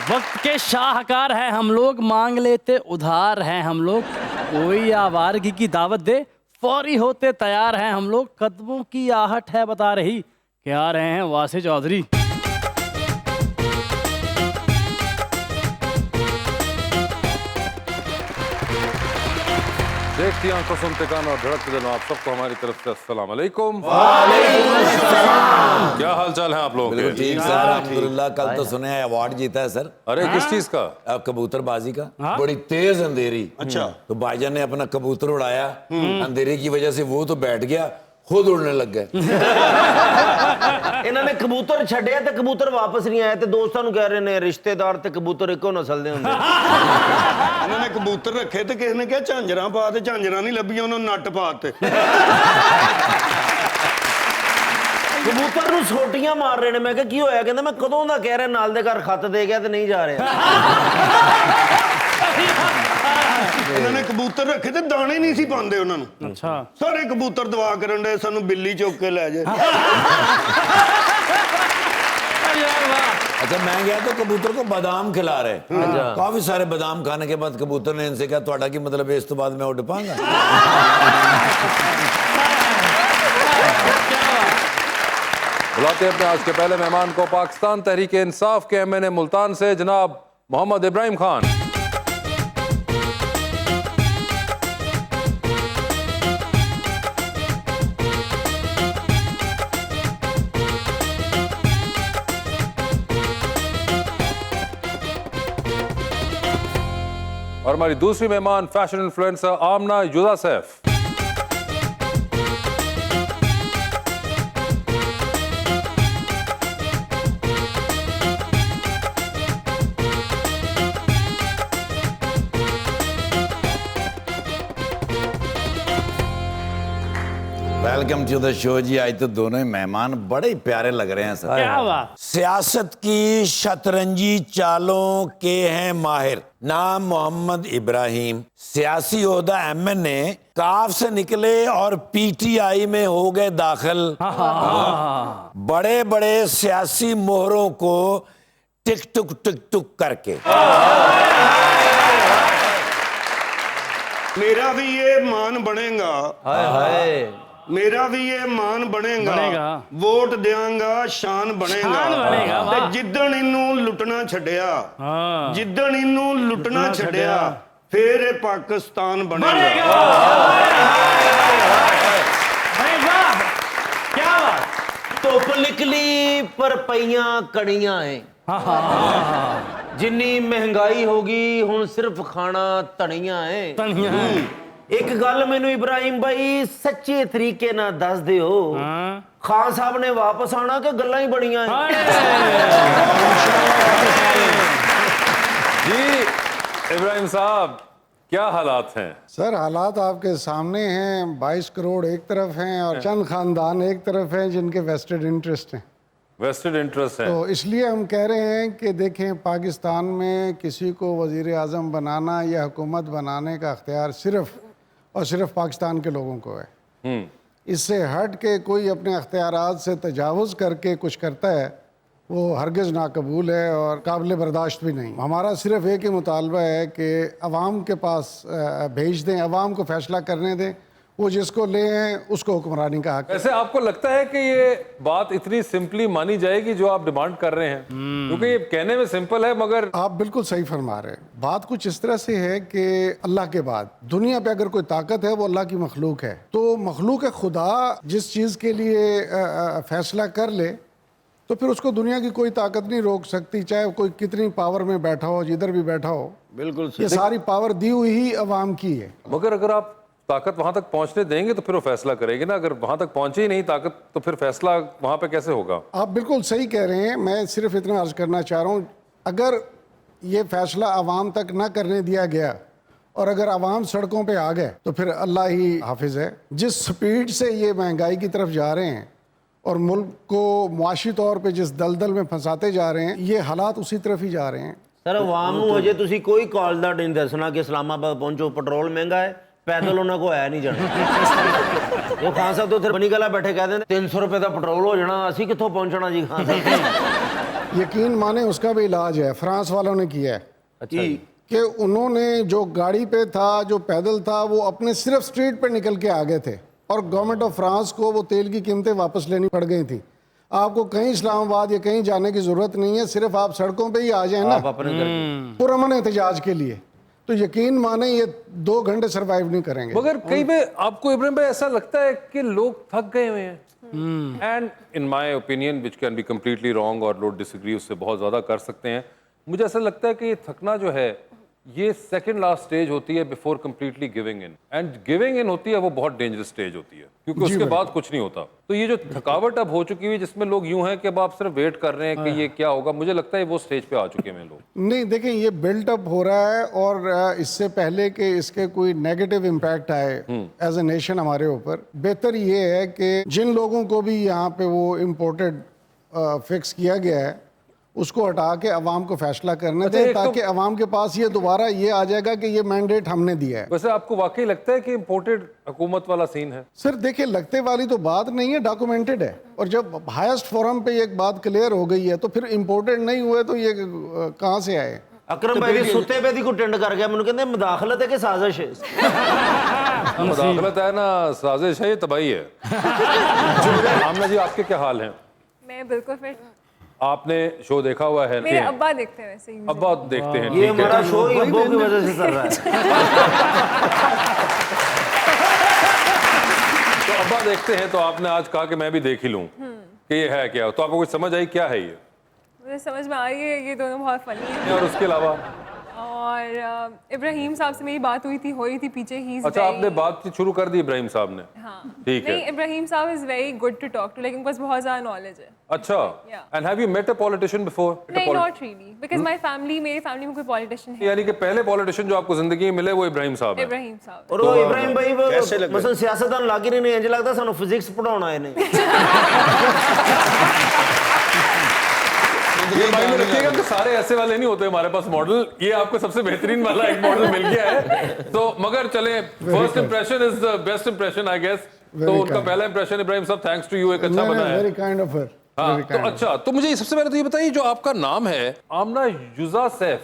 वक्त के शाहकार हैं हम लोग, मांग लेते उधार हैं हम लोग। कोई आवारगी की दावत दे, फौरी होते तैयार हैं हम लोग। कदमों की आहट है बता रही कि आ रहे हैं वासे चौधरी। देखती आंखों सुनते कान और धड़कते दिलों, आप सबको हमारी तरफ से अस्सलाम वालेकुम। क्या हाल चाल है आप लोगों के? ठीक सर, अल्हम्दुलिल्लाह। कल तो सुने हैं अवार्ड जीता है सर। अरे किस चीज का? कबूतरबाजी का। बड़ी तेज अंधेरी। अच्छा। तो भाईजान ने अपना कबूतर उड़ाया, अंधेरी की वजह से वो तो बैठ गया, खुद उड़ने लग गए। ਇਹਨਾਂ ਨੇ ਕਬੂਤਰ ਛੱਡਿਆ ਤੇ ਕਬੂਤਰ ਵਾਪਸ ਨਹੀਂ ਆਇਆ ਤੇ ਦੋਸਤਾਂ ਨੂੰ ਕਹਿ ਰਹੇ ਨੇ ਰਿਸ਼ਤੇਦਾਰ ਤੇ ਕਬੂਤਰ ਇੱਕੋ ਨਸਲ ਦੇ ਹੁੰਦੇ। ਇਹਨਾਂ ਨੇ ਕਬੂਤਰ ਰੱਖੇ ਤੇ ਕਿਸੇ ਨੇ ਕਿਹਾ ਝਾਂਜਰਾਂ ਪਾ ਤੇ ਝਾਂਜਰਾਂ ਨਹੀਂ ਲੱਭੀਆਂ, ਉਹਨਾਂ ਨੂੰ ਨੱਟ ਪਾ ਤੇ। ਕਬੂਤਰ ਨੂੰ ਸੋਟੀਆਂ ਮਾਰ ਰਹੇ ਨੇ। ਮੈਂ ਕਿਹਾ ਕੀ ਹੋਇਆ? ਕਹਿੰਦਾ ਮੈਂ ਕਦੋਂ ਦਾ ਕਹਿ ਰਿਹਾ ਨਾਲ ਦੇ ਘਰ ਖੱਤ ਦੇ ਗਿਆ ਤੇ ਨਹੀਂ ਜਾ ਰਿਹਾ। ਇਹਨਾਂ ਨੇ ਕਬੂਤਰ ਰੱਖੇ ਤੇ ਦਾਣੇ ਨਹੀਂ ਸੀ ਪਾਉਂਦੇ ਉਹਨਾਂ ਨੂੰ। अच्छा ਸਾਰੇ ਕਬੂਤਰ ਦੁਆ ਕਰਨ ਦੇ ਸਾਨੂੰ ਬਿੱਲੀ ਚੁੱਕ ਕੇ ਲੈ ਜਾਏ। अच्छा, मैं गया तो कबूतर को बादाम खिला रहे। काफी सारे बादाम खाने के बाद कबूतर ने इनसे कहा ਤੁਹਾਡਾ ਕੀ मतलब है, इस तो बाद मैं उड़ पाऊंगा। बुलाते हैं अपने आज के पहले मेहमान को, पाकिस्तान तहरीक इंसाफ के MNA मुल्तान से जनाब मोहम्मद इब्राहिम खान। और हमारी दूसरी मेहमान फैशन इन्फ्लुएंसर आमना युदासैफ। Welcome to the show ji. आज तो दोनों ही मेहमान बड़े ही प्यारे लग रहे हैं सर। क्या बात। सियासत की शतरंजी चालों के हैं माहिर। नाम मोहम्मद इब्राहिम, सियासी ओहदा MNA, काफ से निकले और PTI में हो गए दाखिल। बड़े बड़े सियासी मोहरों को टिक टुक करके। मेरा भी ये मान बनेगा, ਹਾਏ ਹਾਏ। मेरा भी ये मान बनेगा, बनेगा। वोट देंगा शान बनेगा। शान बनेगा, वाह। ते जिद्दन इनू लुटना छड़िया, हाँ। जिद्दन इनू लुटना छड़िया, फिर ये पाकिस्तान बनेगा। भाई वाह, क्या बात। ਧੁੱਪ ਨਿਕਲੀ ਪਰ ਪਈਆਂ ਕਣੀਆਂ ਏ। ਜਿੰਨੀ ਮਹਿੰਗਾਈ ਹੋ ਗਈ ਹੁਣ ਸਿਰਫ ਖਾਣਾ ਧਣੀਆਂ ਏ। तनिया ਇੱਕ ਗੱਲ ਮੈਨੂੰ ਇਬਰਾਹਿਮ ਭਾਈ ਸੱਚੇ ਤਰੀਕੇ ਨਾਲ ਦੱਸ ਦਿਓ, ਖਾਨ ਸਾਹਿਬ ਨੇ ਵਾਪਸ ਆਣਾ ਕਿ ਗੱਲਾਂ ਹੀ ਬਣੀਆਂ ਏ? जी इब्राहिम साहब, क्या हालात हैं? सर हालात आपके सामने हैं। 22 करोड़ एक तरफ हैं और चंद खानदान एक तरफ हैं जिनके वेस्टेड इंटरेस्ट हैं। वेस्टेड इंटरेस्ट है। तो इसलिए हम कह रहे हैं कि देखें, पाकिस्तान में किसी को वज़ीर आज़म बनाना या हुकूमत बनाने का अख्तियार सिर्फ और सिर्फ पाकिस्तान के लोगों को है। इससे हट के कोई अपने अख्तियारात से तजावुज़ करके कुछ करता है, वो हरगिज़ नाकबूल है और काबिल बर्दाश्त भी नहीं। हमारा सिर्फ एक ही मुतालबा है कि अवाम के पास भेज दें, अवाम को फैसला करने दें, वो जिसको ले हैं उसको हुक्मरानी का हक है। वैसे आपको लगता है कि ये बात इतनी सिंपली मानी जाएगी जो आप डिमांड कर रहे हैं? क्योंकि ये कहने में सिंपल है मगर आप बिल्कुल सही फरमा रहे हैं। बात कुछ इस तरह से है कि अल्लाह के बाद दुनिया पे अगर कोई ताकत है वो अल्लाह की मखलूक है। तो मखलूक खुदा जिस चीज़ के लिए फैसला कर ले तो फिर उसको दुनिया की कोई ताकत नहीं रोक सकती, चाहे कोई कितनी पावर में बैठा हो, जिधर भी बैठा हो। बिल्कुल ये सारी पावर दी हुई ही अवाम की है। मगर अगर आप ताकत वहां तक पहुंचने देंगे तो फिर वो फैसला करेगी ना। अगर वहां तक पहुंचे ही नहीं ताकत तो फिर फैसला वहां पे कैसे होगा? आप बिल्कुल सही कह रहे हैं। मैं सिर्फ इतना अर्ज करना चाह रहा हूँ, अगर ये फैसला अवाम तक ना करने दिया गया और अगर अवाम सड़कों पे आ गए तो फिर अल्लाह ही हाफिज है। जिस स्पीड से ये महंगाई की तरफ जा रहे हैं और मुल्क को मुआशी तौर पे जिस दलदल में फंसाते जा रहे हैं, ये हालात उसी तरफ ही जा रहे हैं। ਸਰ ਆਵਾਮ ਨੂੰ ਅਜੇ ਤੁਸੀਂ ਕੋਈ ਕਾਲ ਦਾ ਨਹੀਂ ਦੱਸਣਾ ਕਿ ਇਸਲਾਮਾਬਾਦ ਪਹੁੰਚੋ, ਪੈਟਰੋਲ ਮਹਿੰਗਾ ਹੈ, ਪੈਦਲ ਉਹਨਾਂ ਕੋ ਆਇਆ ਨਹੀਂ ਜਾਣਾ। ਉਹ ਖਾਨ ਸਾਹਿਬ ਤੋਂ ਉੱਥੇ ਬਣੀ ਗਲਾ ਬੈਠੇ ਕਹਿ ਦਿੰਦੇ 300 ਰੁਪਏ ਦਾ ਪੈਟਰੋਲ ਹੋ ਜਾਣਾ, ਅਸੀਂ ਕਿੱਥੋਂ ਪਹੁੰਚਣਾ ਜੀ ਖਾਨ ਸਾਹਿਬ। यकीन माने उसका भी इलाज है, फ्रांस वालों ने किया है अच्छा जी। कि उन्होंने जो गाड़ी पे था, जो पैदल था, वो अपने सिर्फ स्ट्रीट पे निकल के आ गए थे और गवर्नमेंट ऑफ फ्रांस को वो तेल की कीमतें वापस लेनी पड़ गई थी। आपको कहीं इस्लामाबाद या कहीं जाने की जरूरत नहीं है, सिर्फ आप सड़कों पे ही आ जाए ना आप अपने घर के पुरअमन एहतजाज के लिए, तो यकीन माने ये 2 घंटे सरवाइव नहीं करेंगे। मगर कई बार आपको इब्राहिम भाई ऐसा लगता है कि लोग थक गए हुए हैं, and in my opinion which can be completely wrong और लोग डिसएग्री उससे बहुत ज्यादा कर सकते हैं, मुझे ऐसा लगता है कि ये थकना जो है ये सेकंड लास्ट स्टेज होती है before completely giving in, and giving in होती है वो बहुत डेंजरस स्टेज होती है क्योंकि उसके बाद कुछ नहीं होता। तो ये जो थकावट अब हो चुकी है जिसमें लोग यूं हैं कि अब आप सिर्फ वेट कर रहे हैं कि ये क्या होगा, मुझे लगता है वो स्टेज पे आ चुके हैं लोग। नहीं देखें, ये बिल्ट अप हो रहा है और इससे पहले कि इसके कोई नेगेटिव इम्पैक्ट आए एज ए नेशन हमारे ऊपर, बेहतर ये है कि जिन लोगों को भी यहाँ पे वो इम्पोर्टेड फिक्स किया गया है उसको हटा के अवाम को फैसला करने दें, ताकि अवाम के पास ये दोबारा ये आ जाएगा कि ये मैंडेट हमने दिया है। वैसे आपको वाकई लगता है कि इम्पोर्टेड हुकूमत वाला सीन है? सर देखिए, लगते वाली तो बात नहीं है, डॉक्यूमेंटेड है, और जब हाईएस्ट फोरम पे एक बात क्लियर हो गई है तो फिर इम्पोर्टेड नहीं हुए तो ये कहाँ से आए? अकरम भाई भी सुते पे दी को टेंड कर गया, मैंने कहते मुदाखलत है कि साजिश है? मुदाखलत है ना, साजिश है, ये तबाही है। आमना जी आपके क्या हाल हैं? मैं बिल्कुल फिट। आपने शो देखा हुआ है? मेरे अब्बा देखते हैं वैसे ही। अब्बा देखते हैं, ये ठीक है। हमारा शो ही अब्बों की वजह से चल रहा है। तो अब्बा देखते हैं, तो आपने आज कहा कि मैं भी देख ही लूं कि ये है क्या, तो आपको कुछ समझ आई क्या है ये? मुझे समझ में आ रही है, ये दोनों बहुत फनी हैं। और उसके अलावा और इब्राहिम साहब से मेरी बात हुई थी पीछे ही। अच्छा, आपने बातचीत शुरू कर दी इब्राहिम साहब ने? हाँ, ठीक है। नहीं, इब्राहिम साहब is very good to talk to, लेकिन बस बहुत ज्यादा नॉलेज है। अच्छा, Yeah. And have you met a politician before? नहीं, नॉट रियली, बिकॉज मेरी फैमिली में कोई पॉलिटिशियन है। यानी कि पहले पॉलिटिशियन जो आपको जिंदगी में मिले वो इब्राहिम साहब हैं। इब्राहिम साहब। और वो इब्राहिम भाई वो कैसे लगे? मसलन सियासतदान लागे नहीं, इंज लगता सानू फिजिक्स पढ़ाना है नहीं। ये भाई में रखिएगा कि सारे ऐसे वाले नहीं होते हमारे पास मॉडल, ये आपको सबसे बेहतरीन वाला एक मॉडल मिल गया है। तो मगर चले, first impression is the best impression I guess. तो उनका पहला इंप्रेशन इब्राहिम साहब थैंक्स टू यू एक अच्छा बना है। Very kind of her. हाँ, तो अच्छा, तो मुझे सबसे पहले तो ये बताइए, जो आपका नाम है आमना युजा सैफ,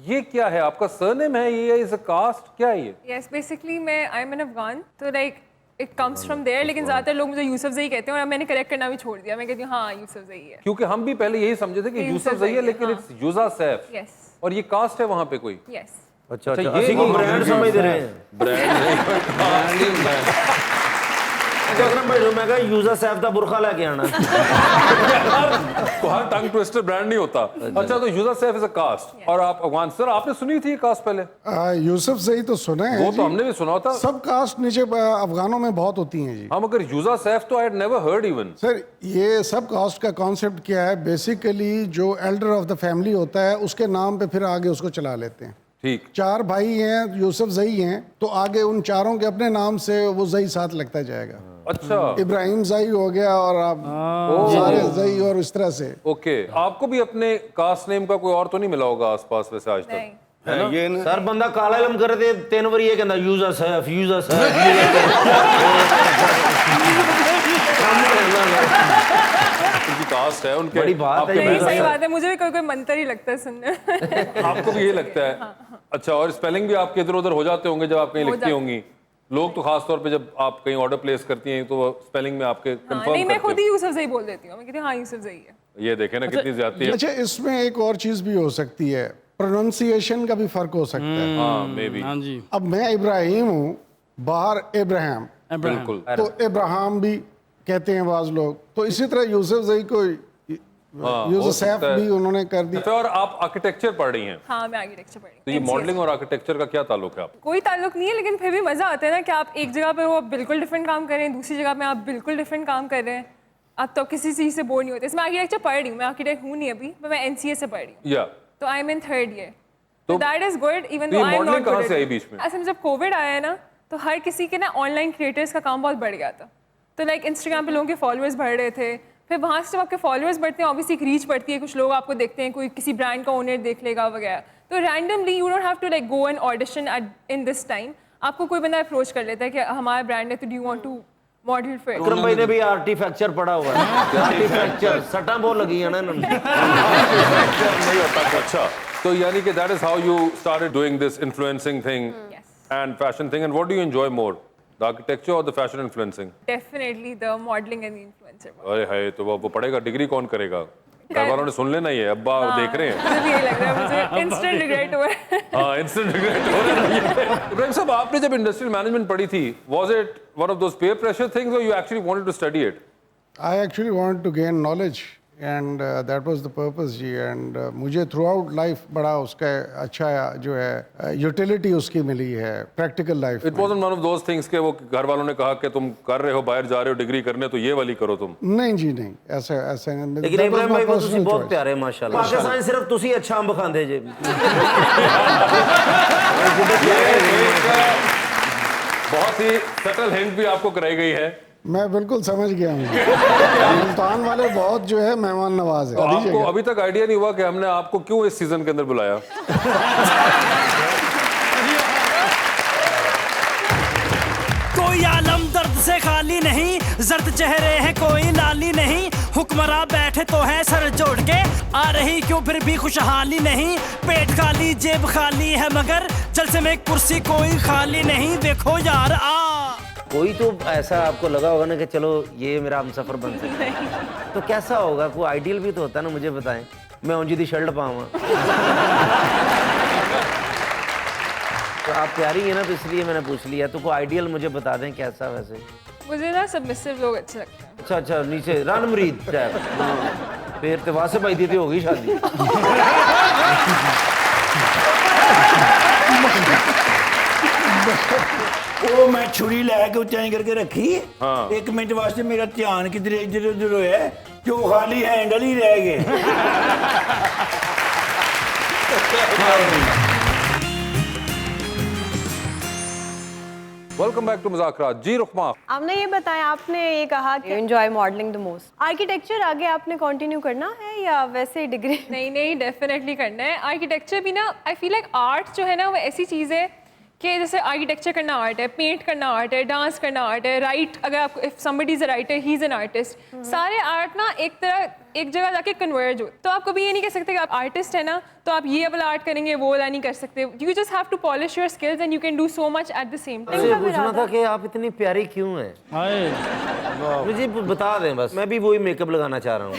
ये क्या है? आपका सरनेम है ये, इज अ कास्ट, क्या है ये? यस, बेसिकली मैं आई एम एन अफगान, तो like it comes from there, लेकिन ज्यादातर लोग मुझे यूसुफ ज़ई कहते हैं और अब मैंने करेक्ट करना भी छोड़ दिया, मैं कहती हूँ हाँ यूसुफ ज़ई है। क्योंकि हम भी पहले यही समझे थे कि यूसुफ ज़ई है, लेकिन इट्स युजा सैफ। यस और ये कास्ट है वहां पे कोई? यस। अच्छा अच्छा, अच्छा, ये ਅਸੀਂ को ब्रांड समझ रहे हैं। तो अकरम भाई मैं कहा यूजा सैफ दा बुरखा लेके आना। हर टंग ट्विस्टर ब्रांड नहीं होता। अच्छा, तो युजा सैफ इज अ कास्ट और आप अफगान। सर आपने सुनी थी ये कास्ट पहले? यूसुफ ज़ई तो सुना है वो जी। तो हमने भी सुना था। सब कास्ट नीचे अफगानों में बहुत होती हैं जी। हाँ, मगर युजा सैफ तो I had never heard even. Sir ये सब कास्ट का कॉन्सेप्ट क्या है? बेसिकली जो एल्डर ऑफ द फैमिली होता है उसके नाम पे फिर आगे उसको चला लेते हैं। ठीक। 4 भाई हैं, यूसुफ ज़ई हैं, तो आगे उन चारों के अपने नाम से वो ज़ई साथ लगता जाएगा। अच्छा, इब्राहिम ज़ई हो गया और आप सारे ज़ई और इस तरह से। ओके। आपको भी अपने कास्ट नेम का कोई और तो नहीं मिला होगा आसपास वैसे आज नहीं, तक? ये ना सर बंदा काला इलम करे ते 3 बार ये कहंदा यूजा सैफ यूजा सैफ। उनकी कास्ट है, उनके बड़ी बात है आपके ये। नहीं, महल सही है। बात है, मुझे भी कोई मंत्र ही लगता है सुनने में। आपको भी ये लगता है? अच्छा, और स्पेलिंग भी आपके इधर उधर हो जाते होंगे जब आप कहीं हो लिखती जाते। होंगी? लोग तो खास तौर पे जब आप कहीं ऑर्डर प्लेस करती हैं तो स्पेलिंग में आपके हाँ, कंफर्म नहीं, मैं करते खुद ही यूसुफ ज़ई बोल देती हूँ, मैं कहती हूँ हाँ यूसुफ ज़ई है। हैं। ये देखें ना कितनी ज्यादती है। अच्छा, इसमें एक और चीज़ भी हो सकती है, प्रोनाउंसिएशन का भी फर्क हो सकता है। हाँ, मे बी। हाँ जी, अब मैं इब्राहिम हूँ, बाहर इब्राहिम, बिल्कुल। तो इब्राहिम भी कहते हैं बाज लोग, तो इसी तरह यूसुफ ज़ई को हो यूसुफ सकता सैफ है। भी उन्होंने कर दिया। और आप आर्किटेक्चर पढ़ रही हैं, हाँ, मैं आर्किटेक्चर पढ़ी। तो ये मॉडलिंग और आर्किटेक्चर का क्या ताल्लुक है आपको? कोई ताल्लुक नहीं है, लेकिन फिर भी मजा आता है ना कि आप एक जगह पे वो बिल्कुल डिफरेंट काम कर रहे हैं, दूसरी जगह पे आप बिल्कुल डिफरेंट काम कर रहे हैं, आप तो किसी चीज़ से बोर नहीं होते। इसमें आर्किटेक्चर पढ़ रही हूँ, मैं आर्किटेक्ट हूँ नहीं अभी, मैं NCA से पढ़ रही हूँ, या तो I am in 3rd year, तो तो दैट इज गुड इवन तो दो ये आई एम modeling नॉट कहाँ से आई बीच में? असल जब कोविड आया है ना, तो हर किसी के ना ऑनलाइन क्रिएटर्स का काम बहुत बढ़ गया था, तो लाइक इंस्टाग्राम पे लोगों के फॉलोअर्स बढ़ रहे थे, फिर वहाँ से जब आपके फॉलोअर्स बढ़ते हैं ऑब्वियसली एक रीच बढ़ती है, कुछ लोग आपको देखते हैं, कोई किसी ब्रांड का ओनर देख लेगा वगैरह, तो randomly you don't have to like go and audition in this time, आपको कोई बंदा अप्रोच कर लेता है कि हमारा ब्रांड है तो do you model fit. Vikram भाई ने भी आर्टिफैक्चर पढ़ा हुआ है। आर्टिफैक्चर सटा बहुत लगी है ना इन्होंने। नहीं होता तो अच्छा। तो यानी कि that is how you started doing this influencing thing and fashion thing. And what do you enjoy more, the architecture or the fashion influencing? Definitely the modeling and the influencer. अरे हाय, तो वो पढ़ेगा, डिग्री कौन करेगा? घर वालों ने सुन लेना ये, अब्बा देख रहे हैं। मुझे भी यही लग रहा है, मुझे instant regret हुआ है। हाँ, instant regret हो रहा है। इब्राहिम साहब, आपने जब इंडस्ट्रियल मैनेजमेंट पढ़ी थी, was it one of those peer pressure things or you actually wanted to study it? I actually wanted to gain knowledge and that was the purpose ji. and मुझे throughout life बड़ा उसका अच्छा जो है utility उसकी मिली है practical life It wasn't one of those things के वो घर वालों ने कहा कि तुम कर रहे हो, बाहर जा रहे हो डिग्री करने, तो ये वाली करो तुम। नहीं जी नहीं, ऐसा नहीं। लेकिन इब्राहिम भाई को ਤੁਸੀਂ बहुत प्यारे माशाल्लाह। पाकिस्तान सिर्फ ਤੁਸੀਂ अच्छा अंब खांदे जे। बहुत ही सटल हिंट भी आपको कराई गई है। मैं बिल्कुल समझ गया हूँ। मुल्तान वाले बहुत जो है मेहमान नवाज है। तो आपको अभी तक आइडिया नहीं हुआ कि हमने आपको क्यों इस सीजन के अंदर बुलाया? कोई आलम दर्द से खाली नहीं, जर्द चेहरे हैं कोई लाली नहीं, हुक्मरान बैठे तो है सर जोड़ के, आ रही क्यों फिर भी खुशहाली नहीं, पेट खाली जेब खाली है मगर जलसे में एक कुर्सी कोई खाली नहीं, देखो यार आ। कोई तो ऐसा आपको लगा होगा ना कि चलो ये मेरा हमसफर बन सकता है, तो कैसा होगा? कोई आइडियल भी तो होता है ना, मुझे बताएं। मैं ऊंजी दी शर्ट पाऊंगा। तो आप प्यारी है ना, तो इसलिए मैंने पूछ लिया। तो कोई आइडियल मुझे बता दें कैसा वैसे। मुझे ना सबमिसिव लोग अच्छे लगते हैं। अच्छा अच्छा, नीचे रणमरीद टाइप। फिर तो वासे भाई दी हो गई शादी। वो मैं छुरी लैके उचाई करके रखी। एक मिनट वास्ते मेरा ध्यान किधर इधर उधर होया, जो खाली हैंडल ही रह गए। वेलकम बैक टू मुज़ाकरात। जी रुखमा, आपने ये बताया, आपने ये कहा कि enjoy modelling the most. Architecture आगे आपने कंटिन्यू करना है या वैसे ही डिग्री? नहीं नहीं, डेफिनेटली करना है। आर्किटेक्चर भी ना, आई फील लाइक आर्ट जो है ना वो ऐसी चीज़ है कि जैसे आर्किटेक्चर करना आर्ट है, पेंट करना आर्ट है, डांस करना आर्ट है, राइट अगर आप if somebody is a writer he is an artist, सारे आर्ट ना एक जगह जाके कन्वर्ज हो। तो आप कभी ये नहीं कह सकते कि आप आर्टिस्ट है ना तो आप ये वाला आर्ट करेंगे वो वाला नहीं कर सकते। You just have to polish your skills and you can do so much at the same time. मुझे पूछना था कि आप इतनी प्यारी क्यों हैं? मुझे बता दें बस, मैं भी वही मेकअप लगाना चाह रहा हूँ।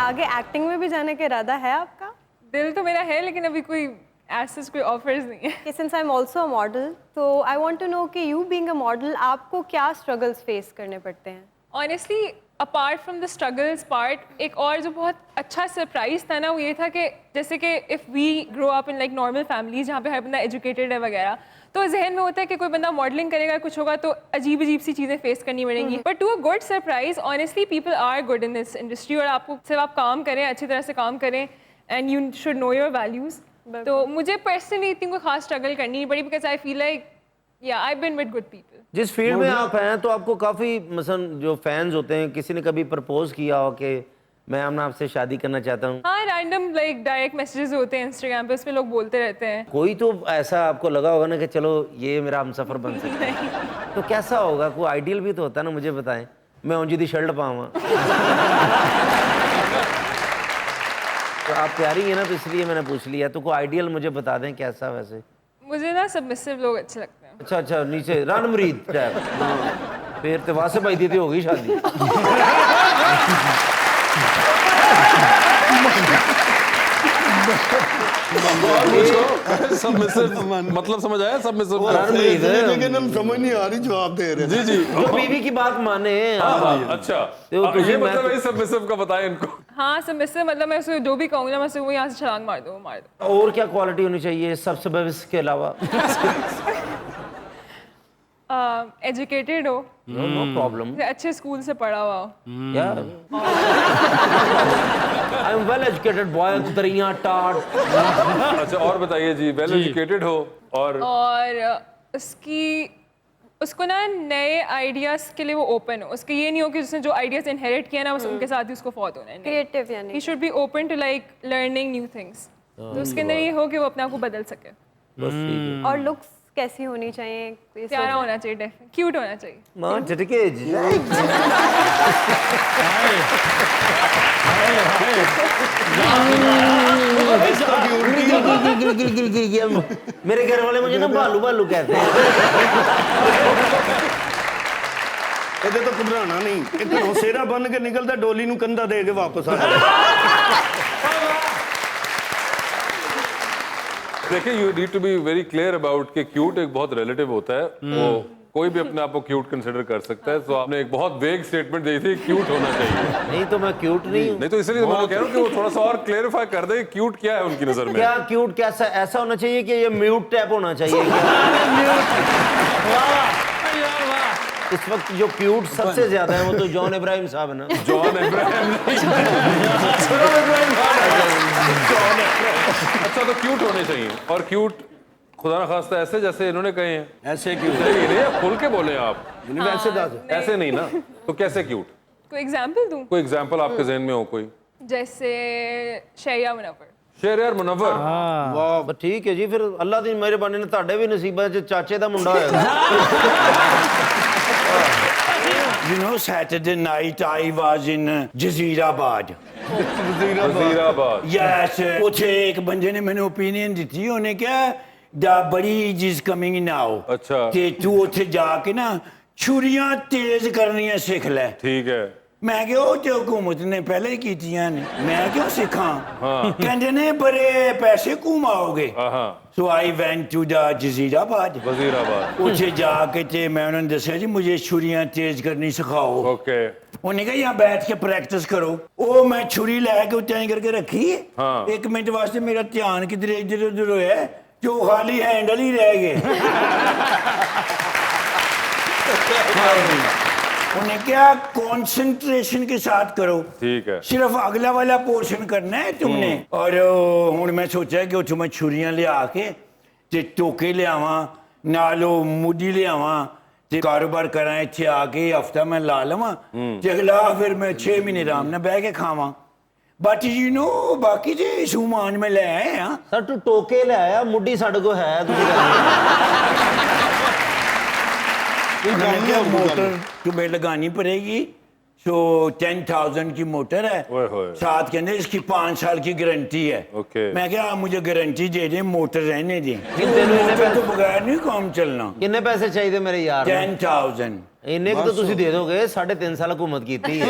आगे एक्टिंग में भी जाने का इरादा है आपका? दिल तो मेरा है लेकिन अभी कोई ऐसे कोई ऑफर्स नहीं है। Since I am also a model, तो आई वांट टू नो कि यू बीइंग अ मॉडल आपको क्या स्ट्रगल्स फेस करने पड़ते हैं? Honestly apart from the struggles part, एक और जो बहुत अच्छा सरप्राइज था ना वो ये था कि जैसे कि if we grow up in like normal families जहाँ पे हर बंदा एजुकेटेड है वगैरह, तो जहन में होता है कि कोई बंदा मॉडलिंग करेगा कुछ होगा तो अजीब अजीब सी चीज़ें फेस करनी पड़ेंगी। But to a good surprise honestly people are good in this industry, और आपको सिर्फ आप काम करें, अच्छी तरह से काम करें and you should know your values. तो मुझे पर्सनली इतनी कोई खास स्ट्रगल करनी नहीं पड़ी बिकॉज आई फील लाइक या I been with good people. जिस फील्ड में आप हैं तो आपको काफ़ी मसलन जो फैंस होते हैं, किसी ने कभी प्रपोज किया हो कि मैं अपना आपसे शादी करना चाहता हूँ? हाँ, रैंडम लाइक डायरेक्ट मैसेजेस होते हैं इंस्टाग्राम पे, उसमें लोग बोलते रहते हैं। कोई तो ऐसा आपको लगा होगा ना कि चलो ये मेरा हमसफर बन सकता है, तो कैसा होगा? कोई आइडियल भी तो होता है ना, मुझे बताएं। मैं ऊंजी दी शर्ट पाऊंगा। तो आप प्यारी है ना, तो इसलिए मैंने पूछ लिया। तो कोई आइडियल मुझे बता दें कैसा वैसे। मुझे ना सबमिसिव लोग अच्छे लगते हैं। अच्छा अच्छा, नीचे रणमरीद टाइप। फिर तो वासे भाई दी हो गई शादी। सबमिसिव मतलब समझ आया? सबमिसिव लेकिन हम समझ नहीं आ रही, जवाब दे रहे। जी जी, जो बीवी की बात माने। अच्छा, ये मतलब है सबमिसिव का बताएं इनको। हाँ, सबमिसिव मतलब मैं उसे जो भी कहूँगा मैं उसे वो यहाँ से छलांग मार दूँ, मार दूँ। और क्या क्वालिटी होनी चाहिए सबसे बेस्ट के अलावा? एजुकेटेड हो, नो प्रॉब्लम, अच्छे स्कूल से पढ़ा हुआ हो। I am well educated boy, दरिया टाट। अच्छा, और बताइए जी, वेल एजुकेटेड हो और उसको ना नए आइडियाज के लिए वो ओपन हो। उसके ये नहीं हो कि उसने जो आइडियाज इनहेरिट किया ना बस उनके साथ ही उसको फॉलो होना है। क्रिएटिव यानी he should be open to like learning new things. तो उसके अंदर ये हो कि वो अपने आप को बदल सके। और लुक्स कैसी होनी चाहिए? ये सब? प्यारा होना चाहिए, डेफिनेट क्यूट होना चाहिए। मां झटके जी मेरे घर वाले मुझे ना भालू भालू कहते हैं। ਇਹਦੇ ਤੋਂ ਘਬਰਾਣਾ ਨਹੀਂ, ਇਹ ਘਰੋਂ ਸੇਰਾ ਬੰਨ ਕੇ ਨਿਕਲਦਾ, ਡੋਲੀ ਨੂੰ ਕੰਧਾ ਦੇ ਕੇ ਵਾਪਸ ਆ ਜਾਂਦਾ। देखिए, you need to be very clear about कि क्यूट एक बहुत रिलेटिव होता है, वो कोई भी अपने आप को क्यूट कंसिडर कर सकता है। तो आपने एक बहुत वेग स्टेटमेंट दी थी, क्यूट होना चाहिए। नहीं तो मैं क्यूट नहीं हूँ। नहीं तो इसलिए मैं कह रहा हूँ कि वो थोड़ा सा और क्लेरिफाई कर दे, क्यूट क्या है उनकी नजर में। क्या क्यूट कैसा ऐसा होना चाहिए कि ये म्यूट टाइप होना चाहिए इस वक्त जो क्यूट सबसे ज्यादा है वो तो जॉन इब्राहिम साहब है ना। जॉन इब्राहिम अच्छा, तो क्यूट होने चाहिए। और क्यूट खुदा ना खास्ता ऐसे जैसे इन्होंने कहे हैं, ऐसे क्यों? सही नहीं, खुल के बोले आप, वैसे दाद ऐसे नहीं ना। तो कैसे क्यूट? कोई एग्जाम्पल दूँ? कोई एग्जाम्पल आपके जहन में हो कोई? जैसे शैया मुनव्वर। शेरियार मुनव्वर। वाह ठीक है जी, फिर अल्लाह दी मेहरबानी ने ਤੁਹਾਡੇ ਵੀ ਨਸੀਬਾਂ 'ਚ ਚਾਚੇ ਦਾ ਮੁੰਡਾ ਹੋਏਗਾ। You know, Saturday night I was in Jazeerabad. Wazirabad. Yes, ਉੱਥੇ ਇੱਕ ਬੰਦੇ ਨੇ ਮੈਨੂੰ opinion ਦਿੱਤੀ, ਉਹਨੇ ਕਿਹਾ the bridge is coming now. ਅੱਛਾ। ਤੇ ਤੂੰ ਉੱਥੇ ਜਾ ਕੇ ਨਾ ਛੁਰੀਆਂ ਤੇਜ਼ ਕਰਨੀਆਂ ਸਿੱਖ ਲੈ। ठीक है। ਮੈਂ ਕਿਹਾ ਉਹ ਤੇ ਹਕੂਮਤ ਨੇ ਪਹਿਲੇ ਹੀ ਕੀਤੀਆਂ ਨੇ, ਮੈਂ ਕਿਉਂ ਸਿੱਖਾਂ? ਹਾਂ। ਕਹਿੰਦੇ ਨੇ ਬੜੇ ਪੈਸੇ ਕਮਾਓਗੇ। हाँ, So I went to the Jazeerabad. Wazirabad. ਉੱਥੇ ਜਾ ਕੇ ਤੇ ਮੈਂ ਉਹਨਾਂ ਨੂੰ ਦੱਸਿਆ ਜੀ ਮੁਝੇ ਛੁਰੀਆਂ ਤੇਜ਼ ਕਰਨੀ ਸਿਖਾਓ। ओके। ਉਹਨੇ ਕਿਹਾ यहाँ बैठ के प्रैक्टिस करो। ਉਹ ਮੈਂ ਛੁਰੀ ਲੈ ਕੇ ਉੱਤੇ ਐਂ ਕਰਕੇ ਰੱਖੀ। ਹਾਂ। 1 ਮਿੰਟ ਵਾਸਤੇ ਮੇਰਾ ਧਿਆਨ ਕਿਧਰੇ ਇੱਧਰ ਉੱਧਰ ਹੋਇਆ, ਜੋ ਖਾਲੀ हैंडल ही रह गए। उन्हें क्या कंसंट्रेशन के साथ करो, ठीक है। सिर्फ अगला वाला पोर्शन करना है तुमने। और हुण मैं सोचा कि उत्थों मैं छुरियां लिया के ते टोके लियावां, नालो मुडी लियावां ते कारोबार करा, इत्थे आके हफ्ता मैं ला लवां ते अगला फिर मैं 6 महीने आराम नाल बह के खावां। बट यू नो बाकी ते सामान मैं ले आया। सर तू टोके ले आया, मुड्डी साडे को है मोटर तुम्हें लगानी पड़ेगी। सो 10,000 की मोटर है, ओए होए। साथ कहते इसकी 5 साल की गारंटी है। ओके। मैं क्या मुझे गारंटी दे दे, मोटर रहने दे, कितने में मोटर तो बगैर नहीं काम चलना। किन्ने पैसे चाहिए मेरे यार? 10,000 इन्ने तो तुसी दे दोगे, 3.5 साल हुकूमत कीती है।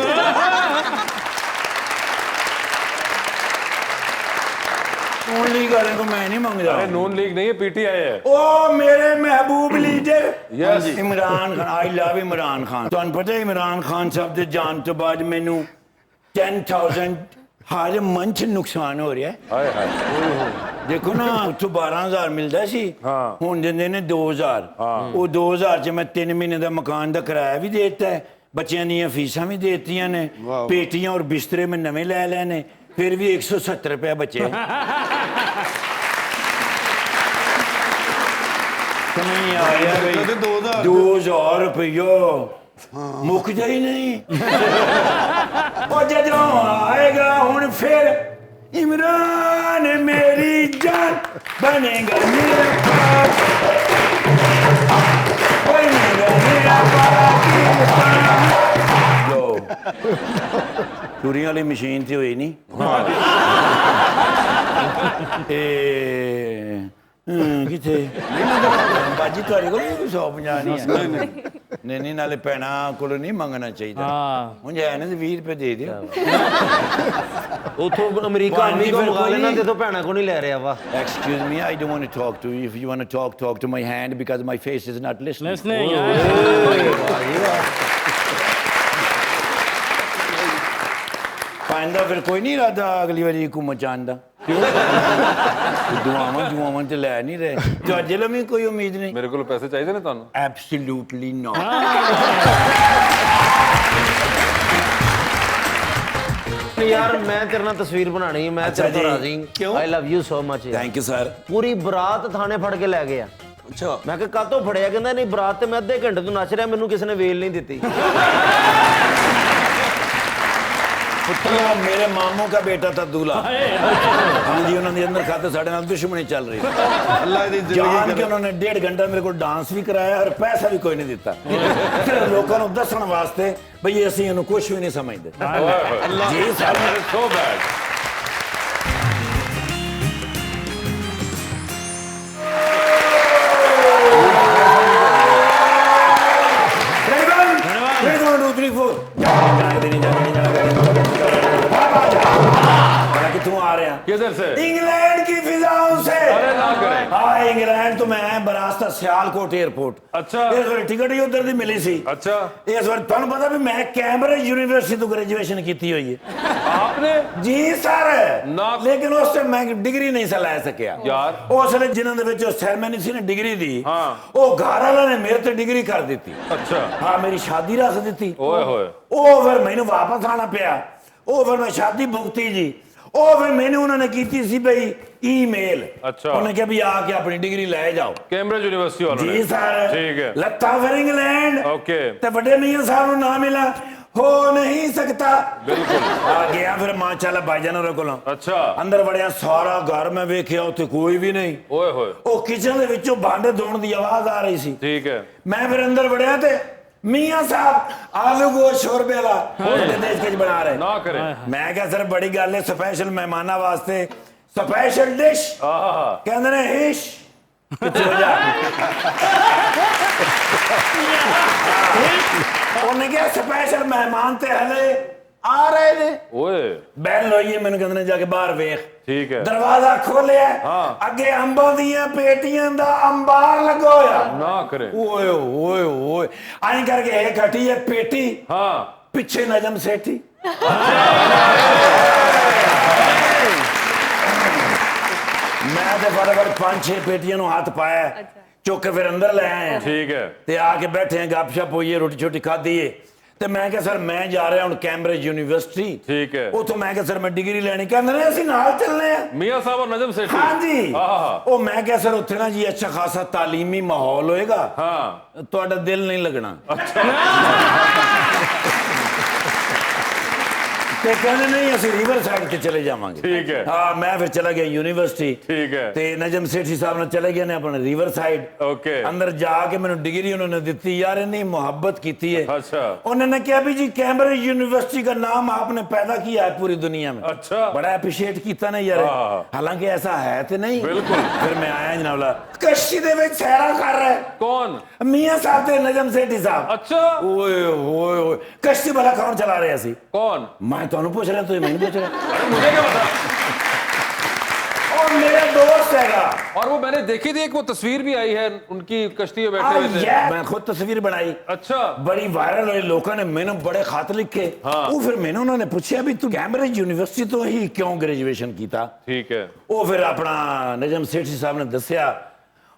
नून लीग वाले को मैं नहीं मांगता। अरे नून लीग नहीं है, पीटीआई है। ओ मेरे महबूब leader Yes। Imran Khan, I love Imran Khan. तुहानू पता है इमरान खान साहब दे जान तो बाद मैनू 10,000 हर मंथ नुकसान हो रहा है। हाय हाय। देखो ना उत्थों 12,000 मिलता सी, हाँ। हुण दिंदे ने 2,000। वो 2,000 च मैं 3 महीने का मकान का किराया भी देता है, बच्चों दी फीसां भी देतियां ने, पेटियां और बिस्तरे में नवे ले लेने, फिर भी 170 रुपया बचे। नहीं आया भाई, 2,000 रुपया मुकदा ही नहीं। और जदों आएगा हुण फिर इमरान मेरी जान बनेगा मेरा पाक, बनेगा मेरा पाकिस्तान। जो चूरियां वाली मशीन थी हुई नहीं। किथे बाजी ਤੁਹਾਡੇ ਕੋਲ 150 ਨਹੀਂ ਹੈ। ਨਹੀਂ ਨਾਲੇ ਪੈਣਾ ਕੋਲ ਨਹੀਂ ਮੰਗਣਾ ਚਾਹੀਦਾ। ਹੁਣ ਜੇ ਨੇ 20 ਰੁਪਏ ਦੇ ਦਿਓ। ਉਥੋਂ ਅਮਰੀਕਾ ਅਮਰੀਕਾ ਮੰਗਾ ਲੈਣਾ ਤੇ ਤੋਂ ਭੈਣਾ ਕੋ ਨਹੀਂ ਲੈ ਰਿਹਾ ਵਾ। Excuse me, I don't want to talk to you. If you want to talk to my hand because my face is not listening. Listening. पांदा फिर कोई नहीं इरादा अगली बारी हुकूमत जान दा। क्यों? दुआवां ते ले नहीं रहे। ਤੁਹਾਡੇ ਲਈ ਵੀ ਕੋਈ ਉਮੀਦ ਨਹੀਂ? मेरे को पैसे चाहिए ना ਤੁਹਾਨੂੰ? Absolutely not. यार मैं तेरे नाल तस्वीर बनानी है, मैं तेरे तो राजी क्यों? I love you so much. Thank you sir. पूरी बरात थाने फड़ के ले गया। अच्छा। मैं कि कातों फड़िया? कहंदा नहीं बरात ते मैं अद्धे घंटे तो नच रहा, मैनू किसी ने वेल नहीं दित्ती। ਪੁੱਤਰਾ ਮੇਰੇ ਮਾਮੂ ਦਾ ਬੇਟਾ ਤਾਂ ਦੂਲਾ ਹਾਂਜੀ ਉਹਨਾਂ ਦੇ ਅੰਦਰ ਖਾਤੇ ਸਾਡੇ ਨਾਲ ਦੁਸ਼ਮਣੀ ਚੱਲ ਰਹੀ ਹੈ ਅੱਲਾ ਦੀ ਜ਼ਿੰਦਗੀ ਜਾਣ ਕੇ ਉਹਨਾਂ ਨੇ 1.5 ਘੰਟਾ ਮੇਰੇ ਕੋਲ ਡਾਂਸ ਵੀ ਕਰਾਇਆ ਔਰ ਪੈਸਾ ਵੀ ਕੋਈ ਨਹੀਂ ਦਿੱਤਾ ਸਿਰਫ ਲੋਕਾਂ ਨੂੰ ਦੱਸਣ ਵਾਸਤੇ ਬਈ ਅਸੀਂ ਇਹਨੂੰ ਕੁਝ ਵੀ ਨਹੀਂ ਸਮਝਦੇ ਜੀ ਸਰ so bad. कितों आ रहे हैं किधर से? इंग्लैंड की फिजाओं से। अरे ना करें। हाँ इंग्लैंड तो मैं बरास्ता सियालकोट एयरपोर्ट। अच्छा। इस बार टिकट ही उधर दी मिली सी। अच्छा। इस बार तुहानू पता भी मैं कैम्ब्रिज यूनिवर्सिटी तो ग्रेजुएशन की हुई है। आपने? जी सर। ना। लेकिन उस टाइम मैं डिग्री नहीं सा लै सकिया यार। उस वे जिन्हों दे विच सेरेमनी सी ने डिग्री दी हाँ। वो घर वाले ने मेरे ते डिग्री कर दी। अच्छा। हाँ मेरी शादी रख दी। ओए होए। ਉਹ ਫਿਰ ਮੈਨੂੰ ਵਾਪਸ ਆਣਾ ਪਿਆ ਉਹ ਫਿਰ ਮੈਂ ਸ਼ਾਦੀ ਭੁਗਤੀ ਜੀ ਉਹ ਫਿਰ ਮੈਨੂੰ ਉਹਨਾਂ ਨੇ ਕੀਤੀ ਸੀ ਬਈ ਈਮੇਲ ਅੱਛਾ ਉਹਨੇ ਕਿਹਾ ਵੀ ਆ ਕੇ ਆਪਣੀ ਡਿਗਰੀ ਲੈ ਜਾਓ कैम्ब्रिज यूनिवर्सिटी वालों ने ਜੀ ਸਰ ठीक है ਲੱਤਾਂ ਫਿਰ ਇੰਗਲੈਂਡ ओके ਤੇ ਵੱਡੇ ਮੀਆਂ ਸਾਹਿਬ ਨੂੰ ਨਾ ਮਿਲਾ ਹੋ ਨਹੀਂ ਸਕਦਾ बिल्कुल ਆ ਗਿਆ ਫਿਰ ਮਾਸ਼ਾਅੱਲਾ ਭਾਈਜਾਨ ਹੋਰਾਂ ਕੋਲੋਂ अच्छा ਅੰਦਰ ਵੜਿਆ ਸਾਰਾ ਘਰ ਮੈਂ ਵੇਖਿਆ ਉੱਥੇ ਕੋਈ ਵੀ ਨਹੀਂ ओए होए ਉਹ ਕਿਚਨ ਦੇ ਵਿੱਚੋਂ ਭਾਂਡੇ ਧੋਣ ਦੀ ਆਵਾਜ਼ ਆ ਰਹੀ ਸੀ ठीक है मैं फिर अंदर बढ़िया थे मियां साहब आलू गोश्त शोरबे वाला बड़े देश के बना रहे ना करें मैं क्या सर बड़ी गल है स्पेशल मेहमाना वास्ते स्पेशल डिश कहते ने हिश उन्हें क्या स्पेशल मेहमान थे हले आ रहे ने ओए बैल होई है मैंने कहते ने जाके बाहर वेख ठीक है दरवाजा खोलिया हाँ। अगे अंबों दियां पेटियां दा अंबार लगो होया ना करें ओए ओए ओए आई करके एक हटी है पेटी हाँ पीछे नजम सेठी मैं तो फटाफट 5-6 पेटियां नु हाथ पाया चुक के फिर अंदर ले आए ठीक है ते आके बैठे हैं गपशप हुई है रोटी छोटी खाधी है ਤੇ ਮੈਂ ਕਿਹਾ ਸਰ ਮੈਂ ਜਾ ਰਿਹਾ ਹੁਣ ਕੈਂਬਰਿਜ ਯੂਨੀਵਰਸਿਟੀ ठीक है ਉਥੋਂ ਮੈਂ ਕਿਹਾ ਸਰ ਮੈਂ ਡਿਗਰੀ ਲੈਣੀ ਕਹਿੰਦੇ ਨੇ ਅਸੀਂ ਨਾਲ ਚੱਲਨੇ ਆ मियां साहब और नजम सेठी ਹਾਂਜੀ हाँ ਉਹ ਮੈਂ ਕਿਹਾ ਸਰ ਉੱਥੇ ਨਾ ਜੀ ਅੱਛਾ ਖਾਸਾ ਤਾਲੀਮੀ ਮਾਹੌਲ ਹੋਏਗਾ हाँ ਤੁਹਾਡਾ ਦਿਲ ਨਹੀਂ ਲੱਗਣਾ ਤੇ ਕਹਿੰਦੇ ਨਹੀਂ ਅਸੀਂ ਰਿਵਰ ਸਾਈਡ ਤੇ ਚਲੇ ਜਾਵਾਂਗੇ ठीक है ਹਾਂ ਮੈਂ ਫਿਰ ਚਲਾ ਗਿਆ ਯੂਨੀਵਰਸਿਟੀ ठीक है ਤੇ ਨਜਮ ਸੇਠੀ ਸਾਹਿਬ ਨਾਲ ਚਲੇ ਗਏ ਨੇ ਆਪਣੇ ਰਿਵਰ ਸਾਈਡ ओके ਅੰਦਰ ਜਾ ਕੇ ਮੈਨੂੰ ਡਿਗਰੀ ਉਹਨਾਂ ਨੇ ਦਿੱਤੀ ਯਾਰ ਇੰਨੀ ਮੁਹੱਬਤ ਕੀਤੀ है अच्छा उन्होंने कहा भी जी कैम्ब्रिज यूनिवर्सिटी का नाम आपने पैदा किया है पूरी दुनिया में अच्छा बड़ा अप्रिशिएट किया ना यार हाँ। हालांकि ऐसा है तो नहीं बिल्कुल। फिर मैं आया जनाबला कश्ती दे विच सैरा कर रहा है कौन मियां साहब ते नजम सेठी साहब अच्छा ओए ओए ओए कश्ती भला कौन चला रहा सी कौन मैं ਤੁਹਾਨੂੰ ਪੁੱਛ ਰਿਹਾ ਤੁਸੀਂ ਮੈਨੂੰ ਪੁੱਛ ਰਹੇ अरे मुझे क्या पता और मेरा दोस्त हैगा और वो मैंने देखी थी एक वो तस्वीर भी आई है उनकी कश्ती में बैठे हुए थे मैं खुद तस्वीर बनाई अच्छा बड़ी वायरल हुई लोगों ने मैंने बड़े खत लिखे हाँ। वो फिर मैंने उन्होंने पूछा भी तू कैम्ब्रिज यूनिवर्सिटी तो ही क्यों ग्रेजुएशन किया ठीक है वो फिर अपना नजम सेठी साहब ने दसिया